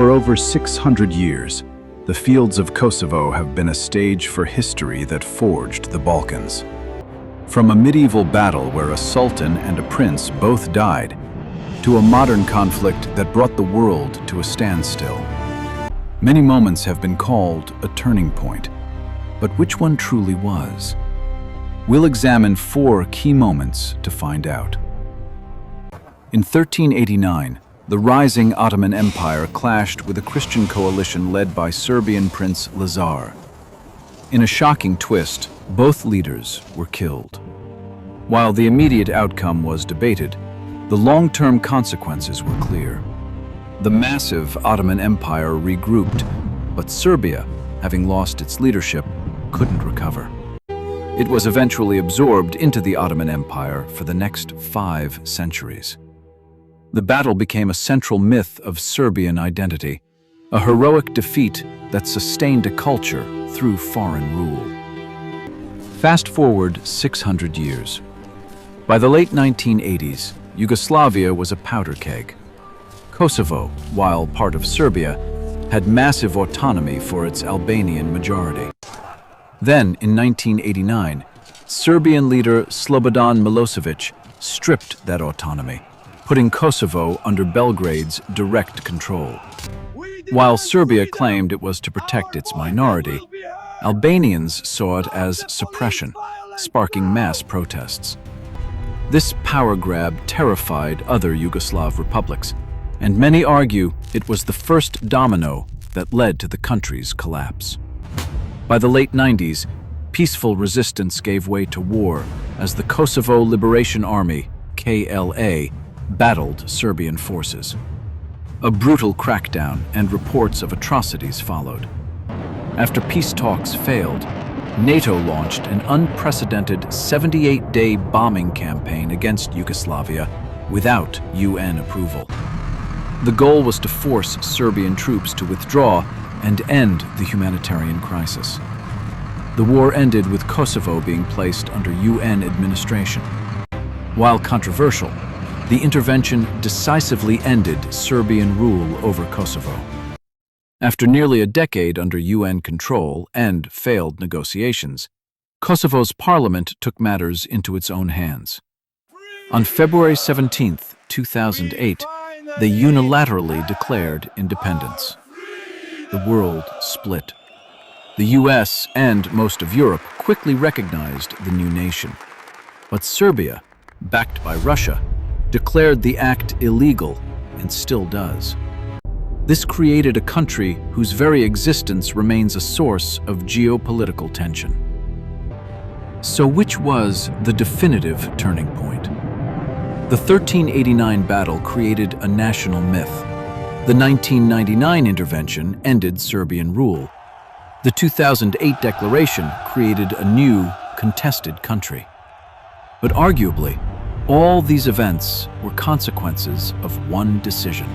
For over 600 years, the fields of Kosovo have been a stage for history that forged the Balkans. From a medieval battle where a sultan and a prince both died, to a modern conflict that brought the world to a standstill. Many moments have been called a turning point, but which one truly was? We'll examine 4 key moments to find out. In 1389, the rising Ottoman Empire clashed with a Christian coalition led by Serbian Prince Lazar. In a shocking twist, both leaders were killed. While the immediate outcome was debated, the long-term consequences were clear. The massive Ottoman Empire regrouped, but Serbia, having lost its leadership, couldn't recover. It was eventually absorbed into the Ottoman Empire for the next 5 centuries. The battle became a central myth of Serbian identity, a heroic defeat that sustained a culture through foreign rule. Fast forward 600 years. By the late 1980s, Yugoslavia was a powder keg. Kosovo, while part of Serbia, had massive autonomy for its Albanian majority. Then, in 1989, Serbian leader Slobodan Milosevic stripped that autonomy, putting Kosovo under Belgrade's direct control. While Serbia claimed it was to protect its minority, Albanians saw it as suppression, sparking mass protests. This power grab terrified other Yugoslav republics, and many argue it was the first domino that led to the country's collapse. By the late 90s, peaceful resistance gave way to war as the Kosovo Liberation Army, KLA, battled Serbian forces. A brutal crackdown and reports of atrocities followed. After peace talks failed, NATO launched an unprecedented 78-day bombing campaign against Yugoslavia without UN approval. The goal was to force Serbian troops to withdraw and end the humanitarian crisis. The war ended with Kosovo being placed under UN administration. While controversial, the intervention decisively ended Serbian rule over Kosovo. After nearly a decade under UN control and failed negotiations, Kosovo's parliament took matters into its own hands. On February 17, 2008, they unilaterally declared independence. The world split. The US and most of Europe quickly recognized the new nation. But Serbia, backed by Russia, declared the act illegal and still does. This created a country whose very existence remains a source of geopolitical tension. So which was the definitive turning point? The 1389 battle created a national myth. The 1999 intervention ended Serbian rule. The 2008 declaration created a new, contested country. But arguably, all these events were consequences of one decision.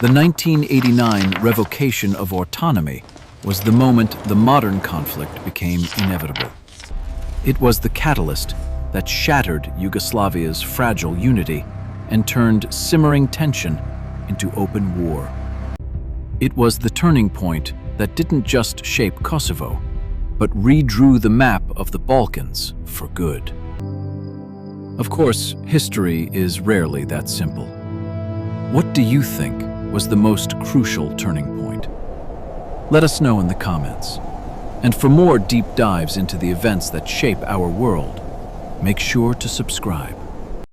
The 1989 revocation of autonomy was the moment the modern conflict became inevitable. It was the catalyst that shattered Yugoslavia's fragile unity and turned simmering tension into open war. It was the turning point that didn't just shape Kosovo, but redrew the map of the Balkans for good. Of course, history is rarely that simple. What do you think was the most crucial turning point? Let us know in the comments. And for more deep dives into the events that shape our world, make sure to subscribe.